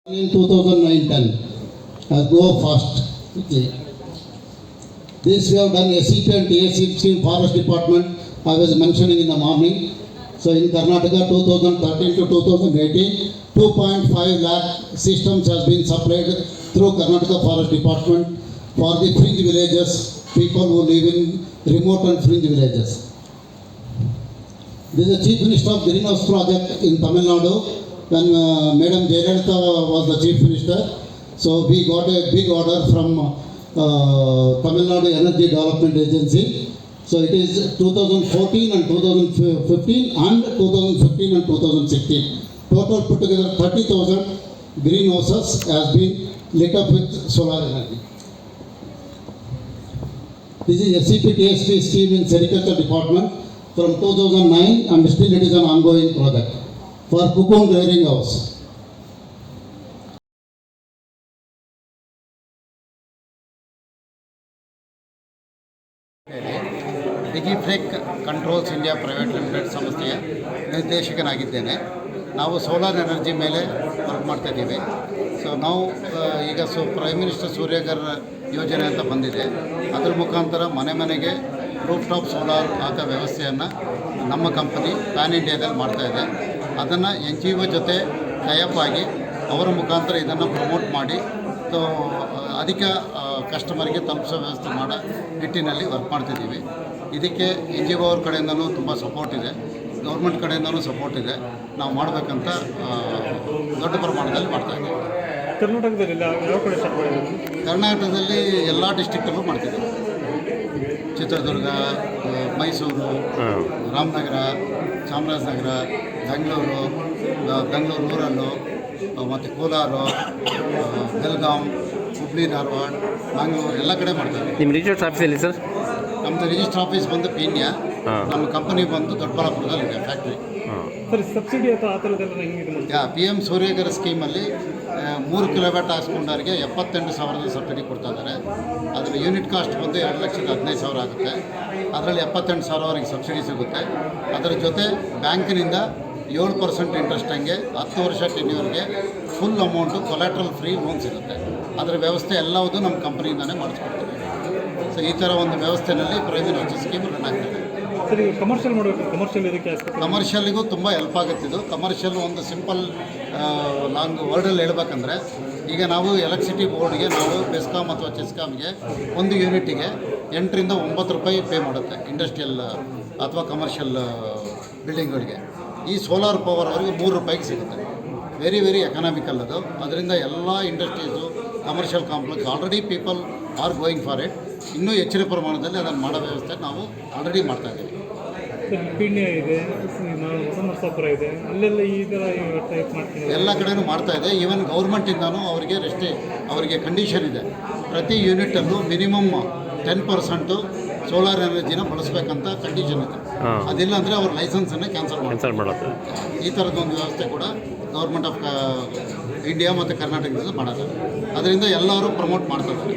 In 2009-10, go fast, quickly. This we have done SCP and TSC scheme Forest Department. I was mentioning in the morning. So in Karnataka 2013 to 2018, 2.5 lakh systems has been supplied through Karnataka Forest Department for the fringe villages, people who live in remote and fringe villages. This is the Chief Minister of Greenhouse Project in Tamil Nadu when Madam Jayalalitha was the Chief Minister. So we got a big order from Tamil Nadu Energy Development Agency. So it is 2014 and 2015 and 2015 and 2016. Total put together 30,000 greenhouses has been lit up with solar energy. This is SCP TSP scheme in Sericulture Department from 2009 and still it is an ongoing project for cocoon rearing house. Digiflex controls India private limited ಸಂಸ್ಥೆಯ ನಿರ್ದೇಶಕನಾಗಿದ್ದೇನೆ. ನಾವು solar energy ಮೇಲೆ work ಮಾಡ್ತಾಯಿದ್ದೀವಿ. So ನಾವು ಈಗ prime minister Surya Ghar ಯೋಜನೆ ಅಂತ ಬಂದಿದೆ. ಅದರ ಮುಖಾಂತರ ಮನೆ ಮನೆಗೆ ರೂಫ್ ಟಾಪ್ ಸೋಲಾರ್ ಹಾಕೋ ವ್ಯವಸ್ಥೆಯನ್ನು ನಮ್ಮ ಕಂಪನಿ ಪ್ಯಾನ್ ಇಂಡಿಯಾದಲ್ಲಿ ಮಾಡ್ತಾಯಿದೆ. ಅದನ್ನು NGO ಜೊತೆ ಟೈಅಪ್ ಆಗಿ ಅವರ ಮುಖಾಂತರ ಇದನ್ನು ಪ್ರಮೋಟ್ ಮಾಡಿ ಅಧಿಕ ಕಸ್ಟಮರ್ಗೆ ತಲುಪಿಸೋ ವ್ಯವಸ್ಥೆ ಮಾಡೋ ನಿಟ್ಟಿನಲ್ಲಿ ವರ್ಕ್ ಮಾಡ್ತಿದ್ದೀವಿ. ಇದಕ್ಕೆ NGO ಅವ್ರ ಕಡೆಯಿಂದನೂ ತುಂಬ ಸಪೋರ್ಟ್ ಇದೆ, ಗೌರ್ಮೆಂಟ್ ಕಡೆಯಿಂದನೂ ಸಪೋರ್ಟ್ ಇದೆ. ನಾವು ಮಾಡಬೇಕಂತ ದೊಡ್ಡ ಪ್ರಮಾಣದಲ್ಲಿ ಮಾಡ್ತಾಯಿದ್ದೀವಿ. ಕರ್ನಾಟಕದಲ್ಲಿ ಎಲ್ಲ ಡಿಸ್ಟಿಕ್ಟಲ್ಲೂ ಮಾಡ್ತಿದ್ದೀವಿ. ಚಿತ್ರದುರ್ಗ, ಮೈಸೂರು, ರಾಮನಗರ, ಚಾಮರಾಜನಗರ, ಬೆಂಗಳೂರು ರೂರಲ್ಲು ಮತ್ತು ಕೋಲಾರ, ಬೆಳಗಾಂ, ಹುಬ್ಳಿ, ಧಾರವಾಡ, ಮಂಗಳೂರು ಎಲ್ಲ ಕಡೆ ಮಾಡ್ತೀವಿ. ನಿಮ್ಮ ರಿಜಿಸ್ಟರ್ ಆಫೀಸ್ ಎಲ್ಲಿ ಸರ್? ನಮ್ಮದು ರಿಜಿಸ್ಟರ್ ಆಫೀಸ್ ಬಂದು ಪೀಣ್ಯ, ನಮ್ಮ ಕಂಪನಿ ಬಂದು ದೊಡ್ಡಬಳ್ಳಾಪುರದಲ್ಲಿದೆ ಫ್ಯಾಕ್ಟ್ರಿ. ಸರ್ ಸಬ್ಸಿಡಿ ಅಥವಾ ಆ ಥರದ್ದೆಲ್ಲ PM ಸೂರ್ಯಘರ್ ಸ್ಕೀಮಲ್ಲಿ 3 ಕಿಲೋವ್ಯಾಟ್ ಹಾಕ್ಸ್ಕೊಂಡವ್ರಿಗೆ 78,000 ಸಬ್ಸಿಡಿ ಕೊಡ್ತಾ ಇದ್ದಾರೆ. ಅದರ ಯೂನಿಟ್ ಕಾಸ್ಟ್ ಬಂದು 2,15,000 ಆಗುತ್ತೆ. ಅದರಲ್ಲಿ 78,000 ಸಬ್ಸಿಡಿ ಸಿಗುತ್ತೆ. ಅದರ ಜೊತೆ ಬ್ಯಾಂಕಿನಿಂದ 7% ಇಂಟ್ರೆಸ್ಟ್ ಹಂಗೆ 10 ವರ್ಷ ಟೆನ್ಯೂರ್ಗೆ full amount collateral free loan ಸಿಗುತ್ತೆ. ಅದರ ವ್ಯವಸ್ಥೆ ಎಲ್ಲವೂ ನಮ್ಮ ಕಂಪ್ನಿಯಿಂದಲೇ ಮಾಡಿಸ್ಕೊಡ್ತೀವಿ. ಸೊ ಈ ಥರ ಒಂದು ವ್ಯವಸ್ಥೆಯಲ್ಲಿ ಪ್ರೈಮ್ ಮಿನಿಸ್ಟರ್ ಸ್ಕೀಮ್ ರನ್ ಆಗ್ತದೆ. ಸರಿ, ಕಮರ್ಷಿಯಲ್ ಮಾಡಬೇಕು. ಕಮರ್ಷಿಯಲ್ಗೂ ತುಂಬ ಹೆಲ್ಪ್ ಆಗುತ್ತಿದ್ದು. ಕಮರ್ಷಿಯಲ್ ಒಂದು ಸಿಂಪಲ್ ಲಾಂಗ್ ವರ್ಡಲ್ಲಿ ಹೇಳ್ಬೇಕಂದ್ರೆ, ಈಗ ನಾವು ಎಲೆಕ್ಟ್ರಿಸಿಟಿ ಬೋರ್ಡ್ಗೆ ನಾವು ಬೆಸ್ಕಾಮ್ ಅಥವಾ ಚೆಸ್ಕಾಮ್ಗೆ ಒಂದು ಯೂನಿಟಿಗೆ 8 ರಿಂದ 9 ರೂಪಾಯಿ ಪೇ ಮಾಡುತ್ತೆ ಇಂಡಸ್ಟ್ರಿಯಲ್ ಅಥವಾ ಕಮರ್ಷಿಯಲ್ ಬಿಲ್ಡಿಂಗ್ಗಳಿಗೆ. ಈ ಸೋಲಾರ್ ಪವರ್ ಅವರಿಗೆ 3 ರೂಪಾಯಿಗೆ ಸಿಗುತ್ತೆ. ವೆರಿ ವೆರಿ ಎಕನಾಮಿಕಲ್ ಅದು. ಅದರಿಂದ ಎಲ್ಲ industries, commercial complex already people are going for it. ಇನ್ನೂ ಹೆಚ್ಚಿನ ಪ್ರಮಾಣದಲ್ಲಿ ಅದನ್ನು ಮಾಡೋ ವ್ಯವಸ್ಥೆ ನಾವು ಆಲ್ರೆಡಿ ಮಾಡ್ತಾಯಿದ್ದೀವಿ. ಪೀಣ್ಯ ಇದೆ, ನರಸಾಪುರ ಇದೆ, ಅಲ್ಲೆಲ್ಲ ಈ ಥರ ಟೈಪ್ ಮಾಡ್ತೀವಿ. ಎಲ್ಲ ಕಡೆಯೂ ಮಾಡ್ತಾಯಿದೆ. ಈವನ್ ಗೌರ್ಮೆಂಟಿಂದನೂ ಅವರಿಗೆ ಕಂಡೀಷನ್ ಇದೆ. ಪ್ರತಿ ಯೂನಿಟಲ್ಲೂ ಮಿನಿಮಮ್ 10% ಸೋಲಾರ್ ಎನರ್ಜಿನ ಬಳಸಬೇಕಂತ ಕಂಡೀಷನ್ ಇದೆ. ಅದಿಲ್ಲ ಅಂದರೆ ಅವ್ರ ಲೈಸೆನ್ಸನ್ನೇ ಕ್ಯಾನ್ಸಲ್ ಮಾಡುತ್ತೆ. ಈ ಥರದ್ದೊಂದು ವ್ಯವಸ್ಥೆ ಕೂಡ ಗೌರ್ಮೆಂಟ್ ಆಫ್ ಇಂಡಿಯಾ ಮತ್ತು ಕರ್ನಾಟಕದಿಂದ ಮಾಡೋದು. ಅದರಿಂದ ಎಲ್ಲರೂ ಪ್ರಮೋಟ್ ಮಾಡ್ತಾರೆ.